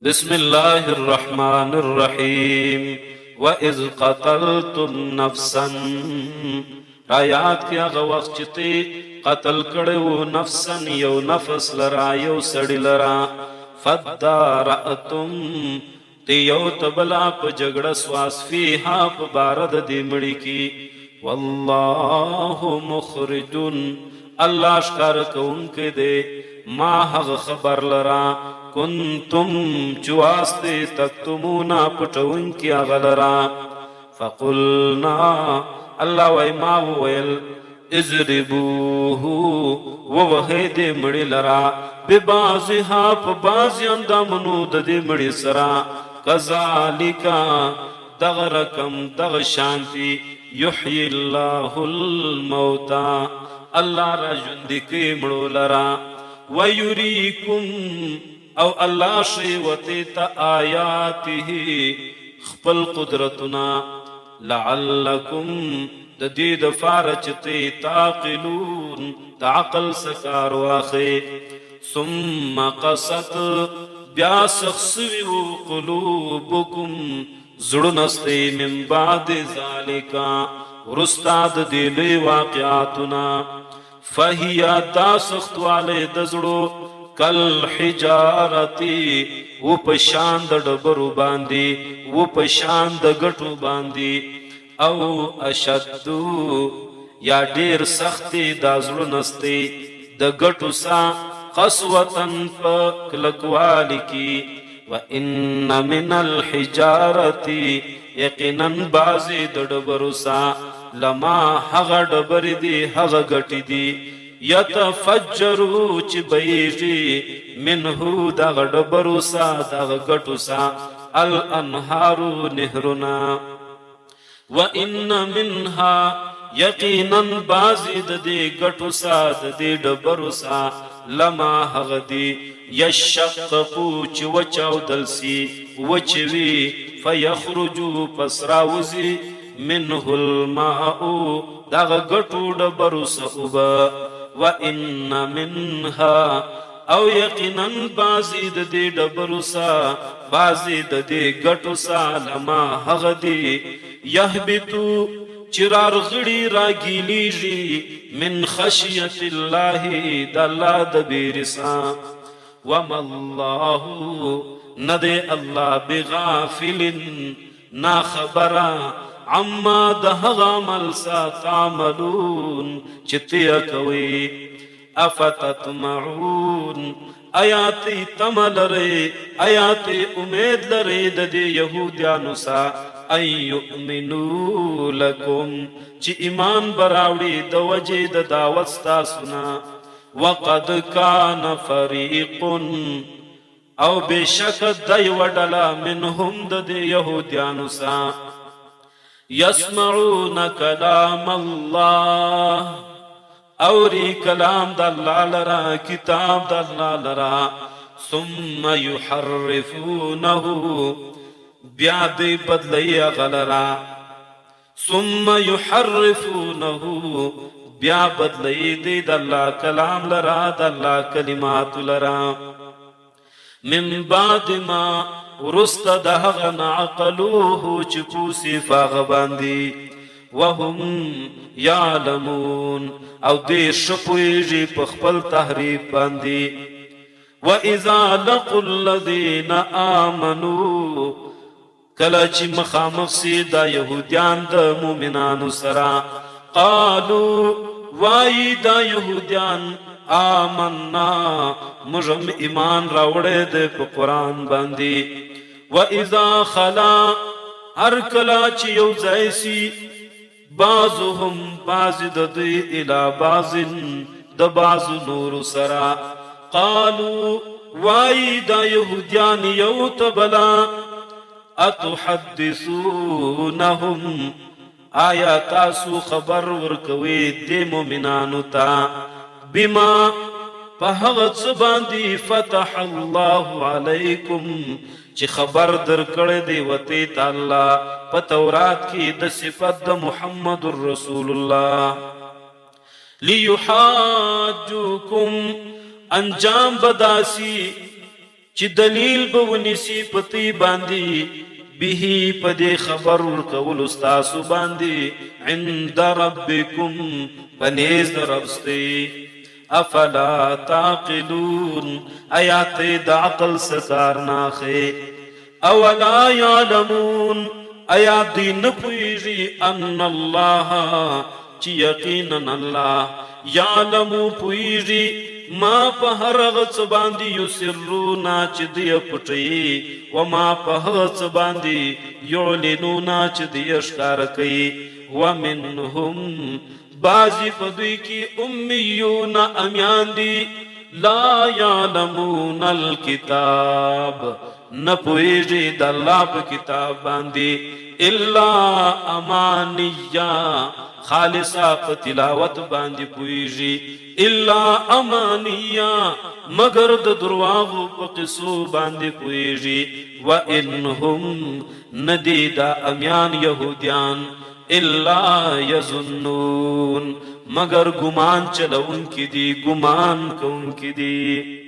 بسم الله الرحمن الرحیم وَإِذْ قَتَلْتُمْ نَفْسًا آیات کی آغا وقت چتی قتل کڑیو نفسا یو نفس لرا یو سڑی لرا فَدَّارَأْتُمْ تی یو تبلا پا جگڑ سواس فیہا پا بارد دی مڑی کی واللہ مخرجن اللہ شکار کون کے دے ما حق خبر لرا کنتم چواستے تکتمونا پٹون کی اغلرا فقلنا اللہ وی ما ویل اضربوہو ووحید مڑی لرا ببازها پبازی اندامنو دی مڑی سرا کذالکا دغ رکم دغ شانتی یحیی اللہ الموتا اللہ را جندی کی مڑو لرا وَيُرِيكُمْ او اللہ شیوتی تا آیاته خپل قدرتنا لعلکم ددید فارچتی تاقلون تعقل سکار واخی ثم قصت بیاسخسویو قلوبکم زڑنستی من بعد ذالکا ورستاد دیلی واقعاتنا فہی دا سخت والے دزڑو کل حجارتی و پشاند ڈبرو باندی و پشاند گٹو باندی او اشدو یا دیر سختی دا زڑو نستی دا گٹو سا قسوتن پا کلکوالی کی وَإِنَّ مِنَ الْحِجَارَةِ یقیناً بازی دا ڈبرو سا لما حغ ڈبری دی حغ گٹی دی یتفجرو چی بیجی منہو داغ ڈبرو سا داغ گٹو سا الانہارو نہرنا وَإِنَّ مِنْهَا یقیناً بازید دی گٹو سا دی ڈبرو سا لما حغ دی یشققو چی وچاو دلسی وچوی فیخرجو پسراوزی منه الماء داغ گٹو ڈبرو سا وَإِنَّ مِنْهَا او یقیناً بازید دی ڈبرو سا بازید دی گٹو سا لما حغ دی یحبتو چرار غڑی را گیلیجی من خشیت اللہ دا اللہ دبیرسا وَمَا اللَّهُ ندے اللہ بغافل نا خبرا عما دہغ عمل سا تعملون چتیا کوئی افتتمعون آیاتی تمل رے آیاتی امید لرے ددی یہودیانو سا ان یؤمنو لکم چی ایمان براوڑی دو وجہ دا دعوت ستا سنا وقد کان فریق او بے شک دی وڈلا منہم ددی یہودیانو سا یسمعون کلام اللہ اوری کلام دا اللہ لرا کتاب دا اللہ لرا ثم یحرفونہو بیاد بدلی غلرا ثم یحرفونہو بیا بدلی دی دا اللہ کلام لرا دا اللہ کلمات لرا من بعد ما ورست دهغن عقلوه چپوسی فاغباندی وهم یعلمون او دی شپویجی پخپل تحریف باندی وَإِذَا لَقُوا الَّذِينَ آمَنُوا کلچ مخامخ سی دا یہودیان دا مومنان سرا قالوا وائی دا یہودیان آمنا مجھم ایمان راوڑے دے پا قرآن باندی وَإِذَا خَلَا ہر کلا چی یوزائیسی بعضهم بعض ددی الى بعض دا بعض نور سرا قالوا وائی دا یہودیان یوت بلا اتحدثونهم آیا تاسو خبر ورکوی دی مومنانو تا بما پہغت سباندی فتح اللہ علیکم چی خبر در کڑ دی وطی تعالی پا تورات کی دا صفت دا محمد الرسول اللہ لیحاجوکم انجام بداسی چې دلیل به ونیسي پتی باندې به پدې خبر ورکول استاسو باندې عند ربکم پنیز در ربستی افلا تعقلون آیات د عقل سکار ناخه اولا یعلمون آیات دی نپویږي ان الله چې یقینا الله یعلمو پویږي ما په هر غڅ باندې یسرونا چې دی پټي و ما په غڅ باندې یعلنونا چې دی ښکار کوي ومنهم بعضی په دوی کې امیون امیان دي لا یعلمون الکتاب نه پوهیږي د الله په کتاب باندې الا امانیه خالصا په تلاوت باندې پوهیږي الا امانیه مگر د درواغو په قصو باندې پوهیږي وانهم ندی دا امیان یهودیان الا یظنون مگر گمان چلون کی دی گمان کون کی دی